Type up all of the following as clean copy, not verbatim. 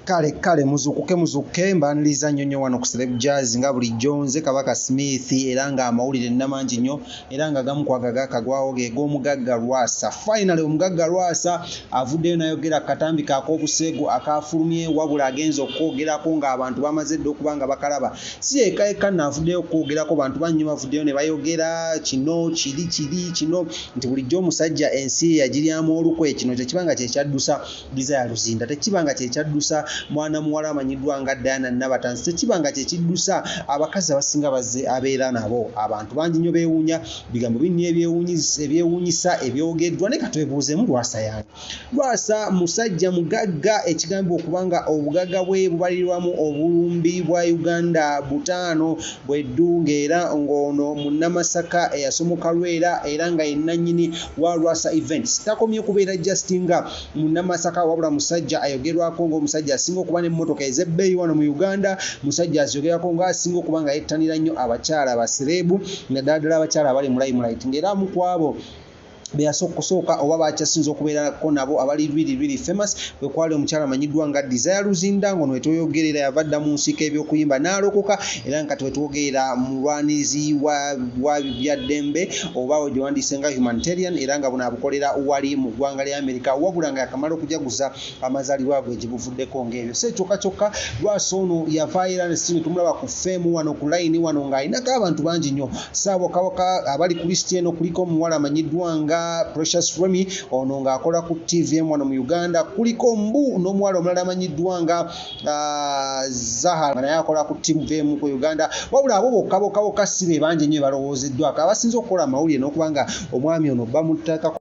Kale muzukuke mbaniriza nnyo wano ku Celeb Jazz nga bulijjo nze Kabaka Smith era nga amawulire namangi nnyo era nga gamu kwagaga kagwawo ge g'omugagga Lwasa. Finally omugagga Lwasa avuddeyo n'ayogera katambi k'ak'obuseego akafulumye wabula agenza okwogerako ng'abantu bamaze dda okuba nga bakalaba. Si yekka n'avuddeyo okwogerako, bantu bannyo bavuddeyo ne bayogera kino kino nti bulijjo omusajja ensi yagiryamu olukwe. Kino tekibanga kyekyaddusa Desire Luzinda, tekibanga kyekyaddusa mwana muwala amanyiddwa nga Diana Nabatanzi, tekibanga kyekiddusa abakazi abasinga bazze abeera nabo. Abantu bangi nnyo beewuunya, bigambo binni ebyewuunyisa ebyogeddwa. Ne katwebuuzeemu Lwasa yange. Lwasa musajja mugagga, ekigambo okubanga obugagga bwe bubalirwamu obulumbi bwa Uganda 5 bweddu, ng'era ng'ono munnamasaka eyasomoka Lwera era nga yennannyini wa Lwasa Events. Takomye kubeera just nga munnamasaka wabula musajja ayogerwako ng'omusajja asinga okuba n'emmotoka ez'ebbeeyi wano mu Uganda, musajja azogerako ng'asinga okuba nga yettanira nnyo abakyala abasereebu naddala abakyala abali mu limelight, ng'era mu kwabo beyasooka oba bakyasinza okubeerako nabo abali really famous bwe kwali omukyala amanyiddwa nga Desire Luzinda, ngono wetwoyogerera yava dda mu nsiko ebyokuyimba n'alokoka era nga kati wetwogerera mulwanizi wa byaddembe oba gye wandiise nga humanitarian era nga buno abukolera wali mu ggwanga lya Amerika, wabula nga yakamala okujaguza amazaalibwa ge gye buvuddeko ng'ebyo. So kyokka Lwasa ono yavaayo era ne tumulaba ku feemu wano ku layini wano ng'alinako abantu bangi nnyo. Saabokabaka abali ku lisiti eno kuliko omuwala amanyiddwa nga Precious Remy ono ng'akola ku TVM wano mu Uganda, kuliko Mbu n'omuwala omulala amanyiddwa nga Zahara naye akola ku TVM ku Uganda, wabula abo bokka si be bangi nnyo balowoozeddwako. Abasinze okukola amawulire n'okuba nga omwami ono bamuteeka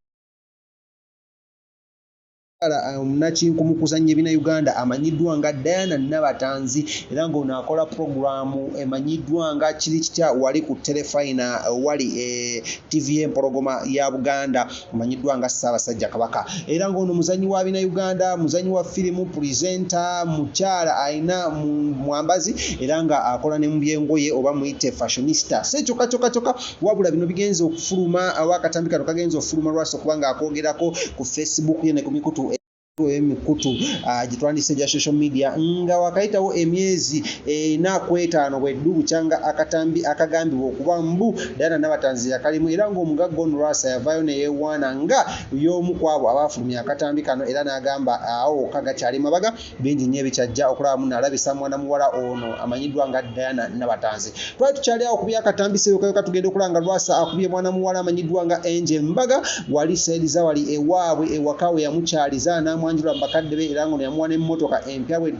omunakinkumu mu kuzannya ebina Uganda amanyiddwa nga Diana Nabatanzi era ng'ono akola puroguramu emanyiddwa nga kiri kitya wali ku Telefina wali TVM empologoma ya Buganda amanyiddwa nga Ssaabasajja Kabaka, era ng'ono muzannyi wa bina Uganda, muzannyi wa firimu, purezenta, mukyala ayina mwambazi era nga akola ne mu byengoye oba muyite fashionista. So kyokka wabula bino bigenza okufuluma awakatambi kano kagenza okufuluma Lwasa okuba nga akogerako ku Facebook ye ne ku mikutu gitwandise gya social media nga wakayitawo emyezi 45 bweddu bukyanga akatambi akagambibwa okuba Mbu Diana Nabatanzi yakalimu, era ng'omugagga ono Lwasa yavaayo neyeewaana nga y'omu kwabo abaafulumya akatambi kano era n'agamba awo kagakyali mabaga bingi nnyo ebikyajja okulabamu n'alabisa mwana muwala ono amanyiddwa nga Diana Nabatanzi. Twali tukyali awo kubya akatambi seyokayoka tugenda okulanga Lwasa akubye mwana muwala amanyiddwa nga Angel Mbaga wali saidi wali ewaabwe ewakawe yamukyaliza n'amwanjula mbakadde be era ngono yamuwa n'emmotoka empya bwe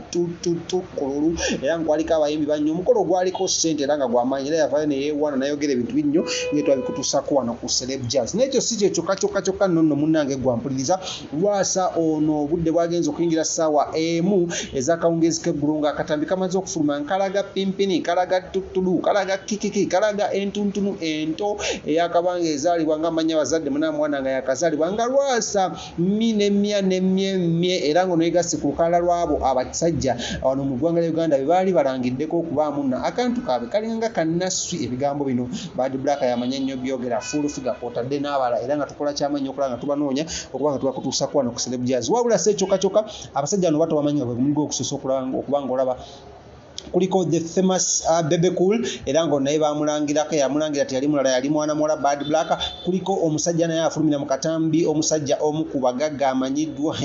kululu era ngwaliko abayimbi bannyo. Omukolo gwaliko ssente era nga gwamaanyi era yavaayo neyeewaana n'ayogera ebintu binnyo ngetwabikutuusako wano ku Celeb Jazz. N'ekyo si kye kyokka nno munnange gwampuliriza. Lwasa ono obudde bwagenza okuyingira ssaawa emu ez'akawungeezi k'eggulu ng'akatambi kamaze okufuluma nkalaga pimpini, kalaga tuttulu, kalaga kikiki, kalaga entuntunu ento eyakabanga ezaalibwa nga amanya abazadde munaamwana nga yakazaalibwa nga Lwasa nemye era ngono yegasse ku lukalala lwabo abasajja wano mu ggwanga lya Uganda be baali balangiddeko okubaamu nno akantu kaabwe kalinga kannasswi. Ebigambo bino Bad Black yamanya nnyo byogera full figure kwotadde n'abala era nga tukola ky'amanyi okulaba nga tubanoonya okuba nga tubakutuusako wano ku Celeb Jazz. Wabula se kyokka abasajja bano bato bamanyi nga bwe muligo okusosa okuba ng'olaba kuliko the famous Bebe Cool era ngo naye bamulangirako, yamulangira ti yali mulala yali mwana muwala Bad Black. Kuliko omusajja naye afulumira mu katambi, omusajja omu ku bagagga amanyiddwa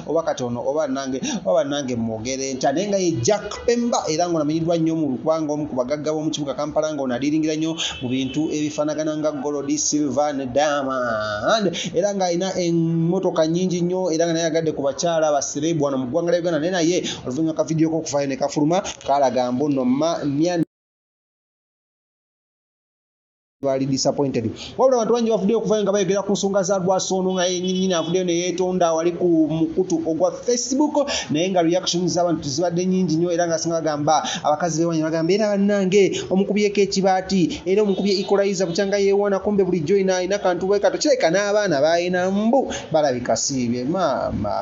oba katono oba nange mwogere nta naye nga ye Jack Pemba era ngo namanyiddwa nnyo mu lukubanga omu ku bagagga b'omu kibuga Kampala ng'ono adiringira nnyo mu bintu ebifaanagana nga gold, silver ne diamond era ng'alina emmotoka nnyingi nnyo era nga naye agadde ku bakyala abasereebu wano mu ggwanga lya Uganda. Naye naye oluvannyuma akavidiyo k'okuvaayo ne kafuluma kalaga mbuno bali disappointed. Wabula abantu bangi bavuddeyo okuvaayo nga bayogera ku nsonga za Lwasa ono nga yennyini avuddeyo ne yeetonda wali ku mukutu ogwa Facebook naye nga reaction z'abantu zibadde nnyingi nnyo era nga singa bagamba abakazi bewanyi bagamba era bannange omukubyeko ekibaati era omukubye equalizer bukyanga yeewaana kumbe bulijjo ina kantu bwe kato kireka n'abaana bayina Mbu balabika siibye maama.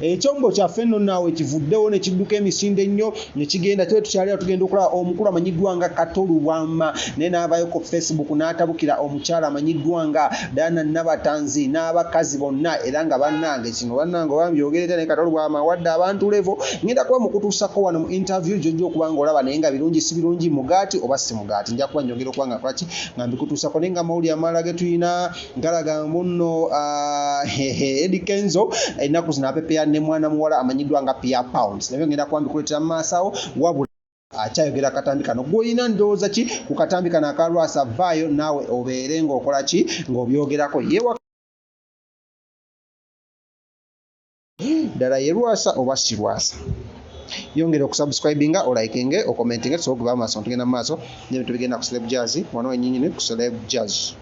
Ekyombo kyaffe nno naawe kivuddewo ne kidduka emisinde nnyo ne kigenda tukyali awo tugenda okulaba omukulu amanyiddwa nga Katolu Wama naye n'avaayo ku Facebook n'atabukira omukyala amanyiddwa nga Dana Nabatanzi n'abakazi bonna era nga bannange kino bannange bambyogerera ne Katolo bw'amawadde abantu levo ngenda kuba mukutuusako wano mu interview gyojja okuba ng'olaba naye nga birungi si birungi mugaati oba si mugaati nja kuba njogera okuba nga kwaki nga mbikutuusako naye nga amawulire amalala ge tulina galaga munno Eddie Kenzo ennaku zino apepeya ne mwana muwala amanyiddwa nga Pia Pounds nabyo ngenda kuba mbikuleetera mu maaso awo wabula akyayogera akatambi kano gw'olina ndowooza ki ku katambi kano aka Lwasa vaayo naawe obeere ng'okola ki ng'obyogerako ddala ye Lwasa oba si Lwasa yongera okusubscribinga olikinge okomentinge tusobola okuva mu maaso tugenda mu maaso n'ebintu bigenda ku Celeb Jazz wano wennyini ku Celeb Jazz.